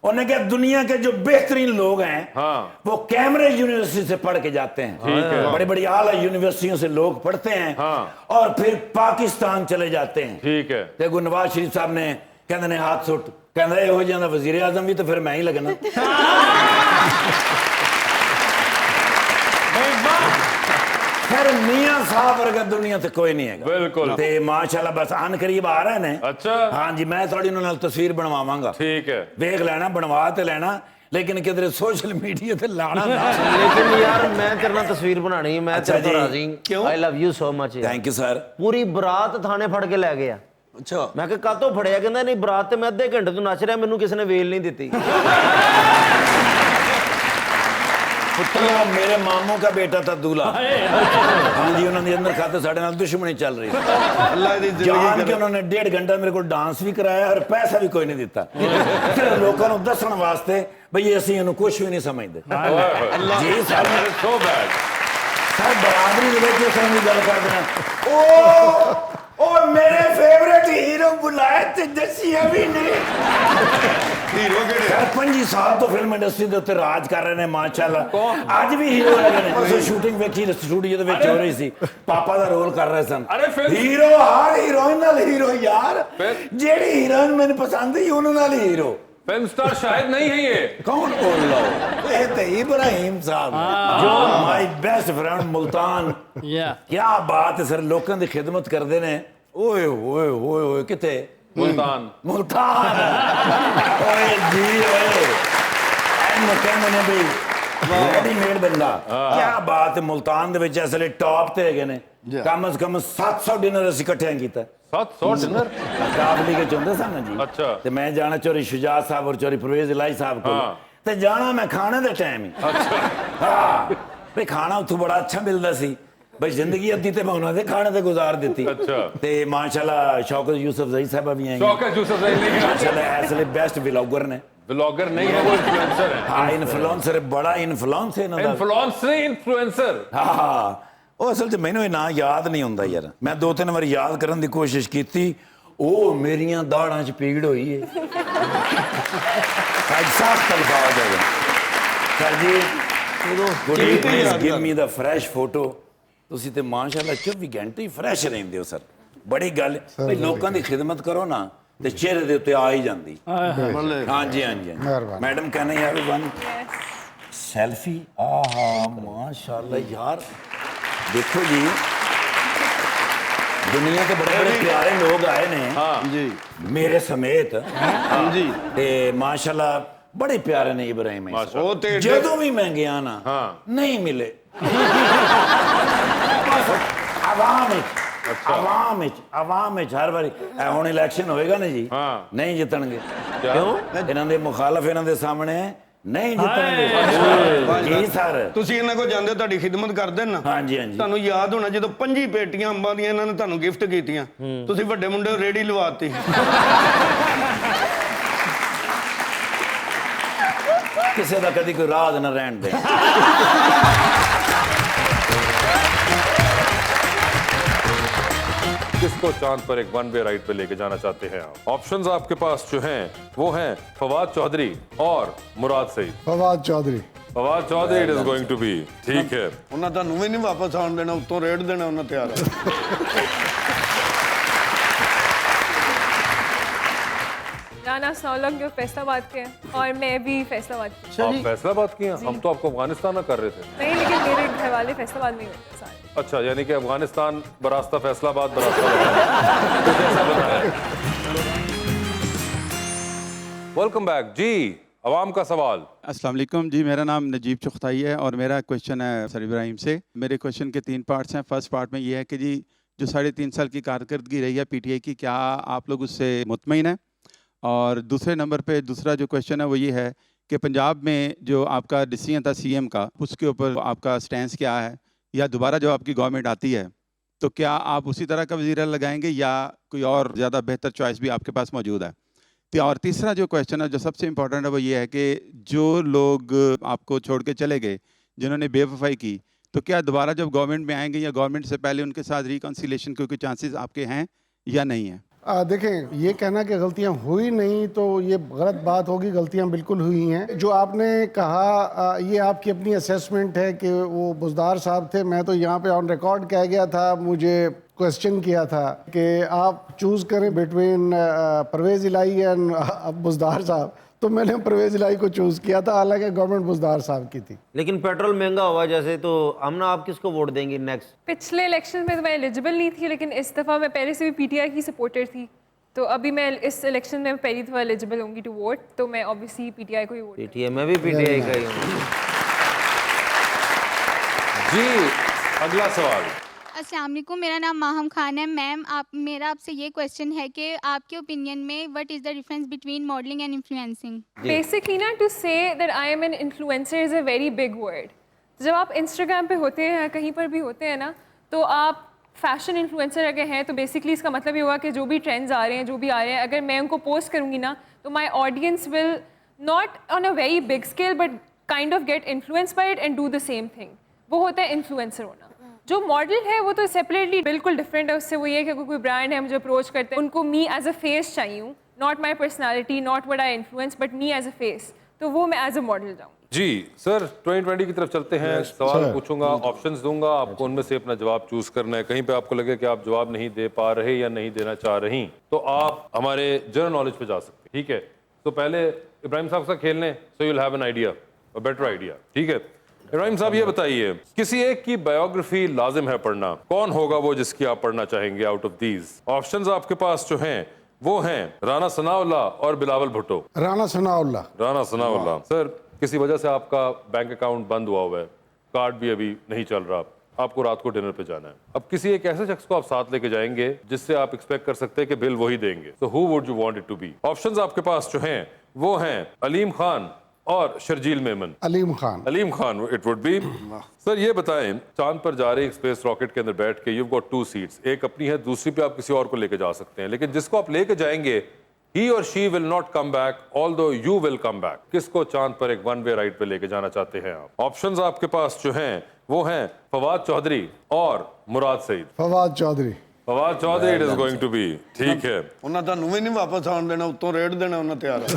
उन्होंने कहा दुनिया के जो बेहतरीन लोग हैं हाँ। वो कैम्ब्रिज यूनिवर्सिटी से पढ़ के जाते हैं ठीक है। बड़ी बड़ी आला यूनिवर्सिटियों से लोग पढ़ते हैं हाँ। और फिर पाकिस्तान चले जाते हैं ठीक है देखो नवाज शरीफ साहब ने कहते ने हाथ सुट कहते हो जाता वजीर आजम भी तो फिर मैं ही लगना फिर मियां साहब वर्गा दुनिया ते कोई नहीं है बिल्कुल ते माशाल्लाह बस आन करीब आ रहे ने अच्छा हाँ जी मैं थोड़ी उन्होंने नाल तस्वीर बनवावांगा ठीक है देख लेना बनवा ते लेना लेकिन किधर सोशल मीडिया ते लाना ना लेकिन यार मैं तेरे नाल तस्वीर बनानी मैं अच्छा तेरे तो जी। राजी क्यों? I love you so much thank you sir ਪੂਰੀ ਬਰਾਤ ਥਾਣੇ ਫੜ ਕੇ ਲੈ ਗਿਆ अच्छा ਮੈਂ ਕਿਹਾ ਕਾਤੋਂ ਫੜਿਆ ਕਹਿੰਦਾ ਨਹੀਂ ਬਰਾਤ ਤੇ ਮੈਂ ਅੱਧੇ ਘੰਟੇ ਤੋਂ ਨੱਚ ਰਿਹਾ ਮੈਨੂੰ ਕਿਸੇ ਨੇ ਵੇਲ ਨਹੀਂ ਦਿੱਤੀ पुत्रा मेरे मामू का बेटा था दूल्हा हाँ जी उन्होंने अंदर खाते साढ़े नाल दुश्मनी चल रही थी ਅੱਲਾ ਦੀ ਜ਼ਿੰਦਗੀ जान के उन्होंने 1.5 घंटा मेरे को डांस भी कराया और पैसा भी कोई नहीं दिता सिर्फ लोगों को दसण वास्ते भई ਅਸੀਂ ਇਹਨੂੰ ਕੁਝ ਵੀ ਨਹੀਂ ਸਮਝਦੇ ਜੀ ਸਰ so bad ਸਰ ਬਰਾਬਰੀ ਦੇ ਵਿੱਚ ਅਸੀਂ ਵੀ ਗੱਲ ਕਰਦੇ ਹਾਂ ਉਹ ਮੇਰੇ ਫੇਵਰਿਟ ਹੀਰੋ ਬੁਲਾਏ ਤੇ ਦਸੀਆ ਵੀ ਨਹੀਂ ਹੀਰੋ ਕਿਹੜੇ ਸਰ 25 ਸਾਲ ਤੋਂ ਫਿਲਮ ਇੰਡਸਟਰੀ ਦੇ ਉੱਤੇ ਰਾਜ ਕਰ ਰਹੇ ਨੇ ਮਾਸ਼ਾਅੱਲਾ ਅੱਜ ਵੀ ਹੀਰੋ ਹੈਗੇ ਨੇ ਪਰਸੋਂ ਸ਼ੂਟਿੰਗ ਵੇਖੀ ਸਟੂਡੀਓ ਦੇ ਵਿੱਚ ਹੋ ਰਹੀ ਸੀ ਪਾਪਾ ਦਾ ਰੋਲ ਕਰ ਰਹੇ ਸਨ ਅਰੇ ਫਿਰ ਹੀਰੋ ਹਰ ਹੀਰੋਇਨ ਨਾਲ ਹੀਰੋ ਯਾਰ ਫਿਰ? ਜਿਹੜੀ ਹੀਰੋਇਨ ਮੈਨੂੰ ਪਸੰਦ ਹੀ ਉਹਨਾਂ ਨਾਲ ਹੀਰੋ फिल्म स्टार शायद नहीं है ये। कौन बोल रहा हो? ये तो इब्राहिम साहब जो माय बेस्ट फ्रेंड मुल्तान। या क्या बात है सर, लोगों की खिदमत करते ने। ओए ओए ओए ओए किथे मुल्तान मुल्तान ओए जी ओए एन कहंदे ने भी रेडीमेड बंदा। क्या बात है, मुल्तान दे विच इसले टॉप ते हैगे ने। कम से कम 700 डिनर ਅਸੀਂ ਇਕੱਠਿਆਂ ਕੀਤਾ। 700 डिनर काबली के चुनते सन जी। अच्छा। ते मैं जाना चोरी शुजात साहब और चोरी परवेज इलाही साहब को ते जाना मैं खाने दे टाइम ही। अच्छा हाँ भाई खाना उत्थों बड़ा अच्छा मिलता सी भाई, जिंदगी अद्धी ते मैं उन्हां दे खाने ते गुजार दित्ती। अच्छा। ते माशाल्लाह शौकत यूसुफ जई साहब भी आई शौकत यूसुफ जई नहीं है, माशाल्लाह इसलिए बेस्ट व्लॉगर ने। व्लॉगर नहीं है वो, इन्फ्लुएंसर है। हाँ इन्फ्लुएंसर बड़ा इन्फ्लुएंस है इन्हां दा। इन्फ्लुएंसर हाँ ਉਹ ਅਸਲ 'ਚ ਮੈਨੂੰ ਇਹ ਨਾਂ ਯਾਦ ਨਹੀਂ ਹੁੰਦਾ ਯਾਰ। ਮੈਂ 2-3 ਵਾਰ ਯਾਦ ਕਰਨ ਦੀ ਕੋਸ਼ਿਸ਼ ਕੀਤੀ, ਉਹ ਮੇਰੀਆਂ ਦਾੜਾਂ 'ਚ ਪੀੜ ਹੋਈ ਏ। ਅੱਜ ਸਾਫ਼ ਤਲਫਾਜ਼ ਹੈ ਸਰ ਜੀ। Please give me the fresh photo. ਤੁਸੀਂ ਤੇ ਮਾਸ਼ਾਅੱਲਾ 24 ਘੰਟੇ ਹੀ ਫਰੈਸ਼ ਰਹਿੰਦੇ ਹੋ ਸਰ। ਬੜੀ ਗੱਲ ਭਈ ਲੋਕਾਂ ਦੀ ਖਿਦਮਤ ਕਰੋ ਨਾ ਤੇ ਚਿਹਰੇ ਦੇ ਉੱਤੇ ਆ ਹੀ ਜਾਂਦੀ। ਹਾਂਜੀ ਹਾਂਜੀ ਮੈਡਮ ਕਹਿੰਦੇ ਯਾਰ ਵਨ सेल्फी। आहा माशाल्लाह यार, देखो जी दुनिया के बड़े बड़े प्यारे लोग आए ने। हाँ जी मेरे समेत। हाँ जी ते माशाल्लाह बड़े प्यारे ने इब्राहिम। जदों भी मैं गया ना नहीं मिले। आवाम हर बारी हुण इलेक्शन होएगा ना जी, नहीं जितणगे। क्यों? इन्हां दे मुखालफ इन्हां दे सामने नहीं जितणगे जी सर। ਤੁਸੀਂ ਇਹਨਾਂ ਕੋ ਜਾਂਦੇ, ਤੁਹਾਡੀ ਖਿਦਮਤ ਕਰਦੇ ਨਾ। ਹਾਂਜੀ ਹਾਂਜੀ ਤੁਹਾਨੂੰ ਯਾਦ ਹੋਣਾ ਜਦੋਂ 5 ਪੇਟੀਆਂ ਅੰਬਾਂ ਦੀਆਂ ਇਹਨਾਂ ਨੇ ਤੁਹਾਨੂੰ ਗਿਫਟ ਕੀਤੀਆਂ, ਤੁਸੀਂ ਵੱਡੇ ਮੁੰਡੇ ਰੇੜੀ ਲਵਾਤੀ। ਕਿਸੇ ਦਾ ਕਦੀ ਕੋਈ ਰਾਜ ਨਾ ਰਹਿਣ ਦੇ। किसको चांद पर एक वन वे राइड पे लेके जाना चाहते हैं आप? ऑप्शंस आपके पास जो हैं वो हैं फवाद चौधरी और Murad Saeed. Fawad Chaudhry. Fawad Chaudhry it is going to be. ठीक है, ਉਹਨਾਂ ਤੁਹਾਨੂੰ ਵੀ ਨਹੀਂ ਵਾਪਸ ਆਉਣ ਦੇਣਾ, ਉੱਤੋਂ ਰੇਡ ਦੇਣਾ ਉਹਨਾਂ ਤਿਆਰ ਹੈ। राना सनौलक जो फैसलाबाद के हैं और मैं भी फैसलाबाद की। आप फैसलाबाद की हैं? हम तो आपको अफगानिस्तान में कर रहे थे। नहीं, लेकिन मेरे घर वाले फैसलाबाद में ही होते हैं सारे। अच्छा, यानी कि अफगानिस्तान बरास्ता फैसलाबाद बरास्ता। कुछ ऐसा बना है। वेलकम बैक जी। अवाम का सवाल। अस्सलाम वालेकुम जी, मेरा नाम नजीब चुगताई है और मेरा क्वेश्चन है सर इब्राहिम से। मेरे क्वेश्चन के 3 पार्ट्स हैं। फर्स्ट पार्ट में ये है कि जी जो 3.5 साल की कारकर्दगी रही है पीटीआई की, क्या आप लोग उससे मुतमईन हैं? और दूसरे नंबर पे दूसरा जो क्वेश्चन है वो ये है कि पंजाब में जो आपका डिसीजन था सीएम का, उसके ऊपर आपका स्टैंस क्या है, या दोबारा जो आपकी गवर्नमेंट आती है तो क्या आप उसी तरह का वज़ीर लगाएंगे या कोई और ज़्यादा बेहतर चॉइस भी आपके पास मौजूद है? तो और तीसरा जो क्वेश्चन है जो सबसे इम्पोर्टेंट है वो ये है कि जो लोग आपको छोड़ के चले गए, जिन्होंने बेवफाई की, तो क्या दोबारा जब गवर्नमेंट में आएंगे या गवर्नमेंट से पहले उनके साथ रिकन्सिलेशन के कोई चांसेस आपके हैं या नहीं हैं? देखें, ये कहना कि गलतियां हुई नहीं तो ये गलत बात होगी। गलतियां बिल्कुल हुई हैं। जो आपने कहा ये आपकी अपनी असेसमेंट है कि वो बुज़दार साहब थे। मैं तो यहाँ पे ऑन रिकॉर्ड कह गया था, मुझे क्वेश्चन किया था कि आप चूज़ करें बिटवीन परवेज़ इलाही एंड बुज़दार साहब, तो मैंने परवेज़ इलाही को चूज़ किया था, हालांकि गवर्नमेंट बुज़दार साहब की थी। लेकिन पेट्रोल महंगा हुआ जैसे, तो हम ना आप किसको वोट देंगे नेक्स्ट? पिछले इलेक्शन में तो मैं एलिजिबल नहीं थी, लेकिन इस दफ़ा मैं पहले से भी पीटीआई की सपोर्टर थी, तो अभी मैं इस इलेक्शन में पहली दफ़ा एलिजिबल होंगी टू वोट, तो मैं ऑब्वियसली पीटीआई को ही वोट। पीटीआई, मैं भी पीटीआई का ही हूँ जी। अगला सवाल। अस्सलाम वालेकुम, मेरा नाम माहम खान है। मैम, मेरा आपसे ये क्वेश्चन है कि आपके ओपिनियन में what is the difference between modelling and influencing? Basically ना, to say that I am an influencer is a very big word. जब आप इंस्टाग्राम पे होते हैं या कहीं पर भी होते हैं ना, तो आप फैशन इन्फ्लुएंसर अगर हैं तो बेसिकली इसका मतलब ये हुआ कि जो भी ट्रेंड्स आ रहे हैं, जो भी आ रहे हैं, अगर मैं उनको पोस्ट करूँगी ना तो my audience will not on a very big scale but kind of gate influence by it and do the same thing. वो होता है इन्फ्लुएंसर होना। जो मॉडल है वो तो सेपरेटली बिल्कुल डिफरेंट है उससे। वो ये कि कोई ब्रांड है मुझे अप्रोच करते हैं, उनको मी एज अ फेस चाहिए, not my personality, not what I influence, but me as a face, तो वो मैं एज अ मॉडल जाऊँ। जी सर, 2020 की तरफ चलते हैं। सवाल पूछूंगा, ऑप्शंस दूंगा, आपको उनमें से अपना जवाब चूज करना है। कहीं पे आपको लगे कि आप जवाब नहीं दे पा रहे या नहीं देना चाह रही, तो आप हमारे जनरल नॉलेज पे जा सकते हैं। ठीक है, तो पहले इब्राहिम साहब से खेल लें, so you will have an idea, a better idea. ठीक है इब्राहिम साहब, ये बताइए किसी एक की बायोग्राफी लाजिम है पढ़ना, कौन होगा वो जिसकी आप पढ़ना चाहेंगे आउट ऑफ दीज? ऑप्शंस आपके पास जो हैं वो हैं राना सनाउल्लाह और बिलावल भुट्टो। राना सनाउल्लाह। राना सनाउल्लाह। सर, किसी वजह से आपका बैंक अकाउंट बंद हुआ हुआ है, कार्ड भी अभी नहीं चल रहा, आपको रात को डिनर पे जाना है। अब किसी एक ऐसे शख्स को आप साथ लेके जाएंगे जिससे आप एक्सपेक्ट कर सकते हैं कि बिल वही देंगे, तो who would you want it to be? Options आपके पास जो हैं वो हैं अलीम खान और Sharjeel Memon. Aleem Khan. Aleem Khan it would be. Sir ये बताएं, चांद पर जा रही स्पेस रॉकेट के अंदर बैठ के, यू गॉट 2 सीट्स, एक अपनी है, दूसरी पे आप किसी और को लेके जा सकते हैं, लेकिन जिसको आप लेके जाएंगे he or she will not come back although you will come back। किसको चांद पर एक वन वे राइड पे लेके जाना चाहते हैं आप? ऑप्शंस आपके पास जो हैं वो हैं फवाद चौधरी और Murad Saeed. Fawad Chaudhry. Fawad Chaudhry it is going to be. ठीक है, ਉਹਨਾਂ ਤੁਹਾਨੂੰ ਵੀ ਨਹੀਂ ਵਾਪਸ ਆਉਣ ਦੇਣਾ, ਉੱਤੋਂ ਰੇਡ ਦੇਣਾ ਉਹਨਾਂ ਤਿਆਰ ਹੈ।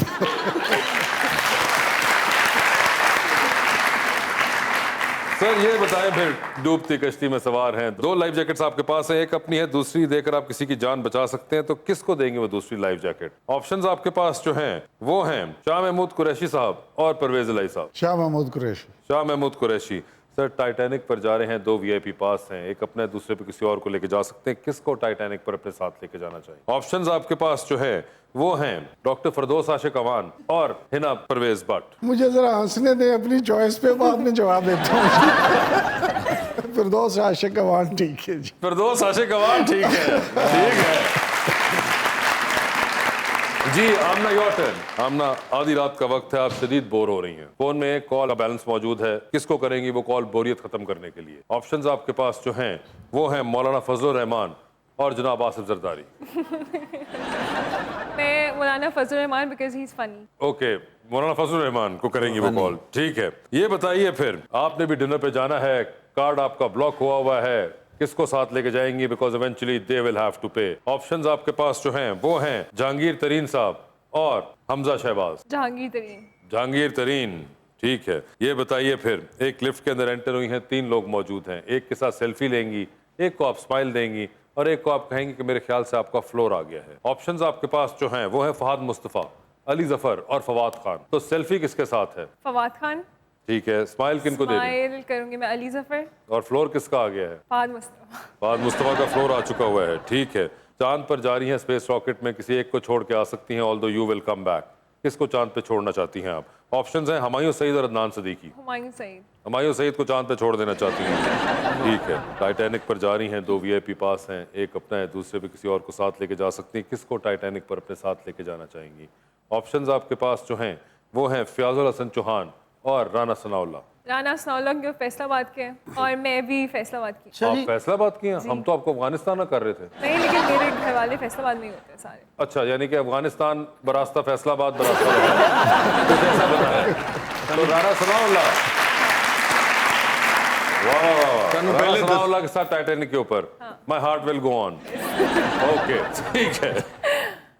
सर ये बताएं फिर, डूबती कश्ती में सवार हैं, 2 लाइफ जैकेट्स आपके पास है, एक अपनी है, दूसरी देकर आप किसी की जान बचा सकते हैं, तो किसको देंगे वो दूसरी लाइफ जैकेट? ऑप्शंस आपके पास जो हैं वो हैं शाह महमूद कुरैशी साहब और परवेज इलाही साहब। शाह महमूद कुरैशी। शाह महमूद कुरैशी। सर टाइटैनिक पर जा रहे हैं, 2 VIP पास हैं, एक अपने दूसरे पे किसी और को लेके जा सकते हैं, किसको टाइटैनिक पर अपने साथ लेके जाना चाहिए? ऑप्शंस आपके पास जो है वो हैं डॉक्टर फरदौस आशिक अवान और हिना परवेज भट्ट। मुझे जरा हंसने दें अपनी चॉइस पे, बाद में जवाब देता हूँ। फिरदौस आशिक अवान ठीक है जी। फिरदौस आशिक अवान ठीक है, ठीक है जी। आमना योर टर्न। आमना, आधी रात का वक्त है, आप शदीद बोर हो रही हैं, फोन में एक कॉल का बैलेंस मौजूद है, किसको करेंगी वो कॉल बोरियत खत्म करने के लिए? ऑप्शंस आपके पास जो हैं वो हैं मौलाना फजलुर रहमान और जनाब आसिफ जरदारी। मैं मौलाना Fazlur Rahman because he is funny. Okay, मौलाना फजलुर रहमान को करेंगी वो कॉल। ठीक है, ये बताइए फिर, आपने भी डिनर पे जाना है, कार्ड आपका ब्लॉक हुआ है, किसको साथ लेके जाएंगी? Because eventually they will have to pay. Options आपके पास जो हैं वो हैं जहांगीर तरीन साहब और हमजा शहबाज। जहांगीर तरीन। जहांगीर तरीन ठीक है। ये बताइए फिर, एक लिफ्ट के अंदर एंटर हुई हैं, 3 लोग मौजूद हैं, एक के साथ सेल्फी लेंगी, एक को आप स्माइल देंगी और एक को आप कहेंगे कि मेरे ख्याल से आपका फ्लोर आ गया है। ऑप्शंस आपके पास जो हैं वो है फहद मुस्तफ़ा, अली जफर और फवाद खान। तो सेल्फी किसके साथ है? फवाद खान। ठीक है, स्माइल किनको दे रही? स्माइल करूंगी मैं अली जफर। और फ्लोर किसका आ गया है? फहद मुस्तफा। फहद मुस्तफ़ा का फ्लोर आ चुका हुआ है। ठीक है, चांद पर जा रही हैं स्पेस रॉकेट में, किसी एक को छोड़ के आ सकती हैं, although you will come back, किसको चांद पे छोड़ना चाहती हैं आप? ऑप्शंस हैं हुमायूं सईद और अदनान सदीकी। हुमायूं सईद। हुमायूं सईद को चांद पे छोड़ देना चाहती हैं। ठीक है, टाइटैनिक पर जा रही हैं, 2 VIP पास हैं, एक अपना है, दूसरे पे किसी और को साथ लेके जा सकती हैं, किसको टाइटैनिक पर अपने साथ लेके जाना चाहेंगी? ऑप्शंस आपके पास जो हैं वो हैं फयाजुल हसन चौहान और राना सनाउल्लाह। राना सनाउल्लाह के फैसलाबाद के हैं और मैं भी फैसलाबाद की। आप फैसलाबाद की हैं? हम तो आपको अफगानिस्तान ना कर रहे थे। नहीं, लेकिन मेरे घर वाले फैसलाबाद में ही होते हैं सारे। अच्छा, यानी कि अफगानिस्तान बरास्ता फैसलाबाद बरास्ता कुछ ऐसा बताया। तो राना सनाउल्लाह, वाह वाह वाह, राना सनाउल्लाह के साथ टाइटैनिक के ऊपर my heart will go on. Okay ठीक है,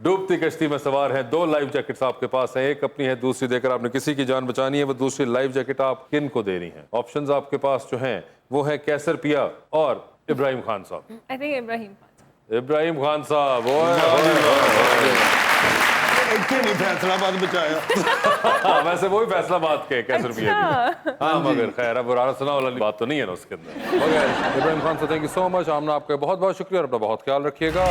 डूबती कश्ती में सवार हैं, 2 लाइफ जैकेट्स आपके पास हैं, एक अपनी है, दूसरी देकर आपने किसी की जान बचानी है, वो दूसरी लाइफ जैकेट आप किन को दे रही हैं? ऑप्शंस आपके पास जो हैं वो है कैसर पिया और इब्राहिम खान साहब। I think Ibrahim Khan. इब्राहिम खान साहब, ਇੱਥੇ ਨਹੀਂ फैसलाबाद बचाया। वैसे वो ही फैसलाबाद के कैसर पिया भी। हाँ मगर खैर, अब राना सनाउल्लाह वाली बात तो नहीं है ना उसके अंदर। मगर इब्राहिम खान साहब, थैंक यू सो मच। आमना, आपका बहुत बहुत शुक्रिया और अपना बहुत ख्याल रखिएगा।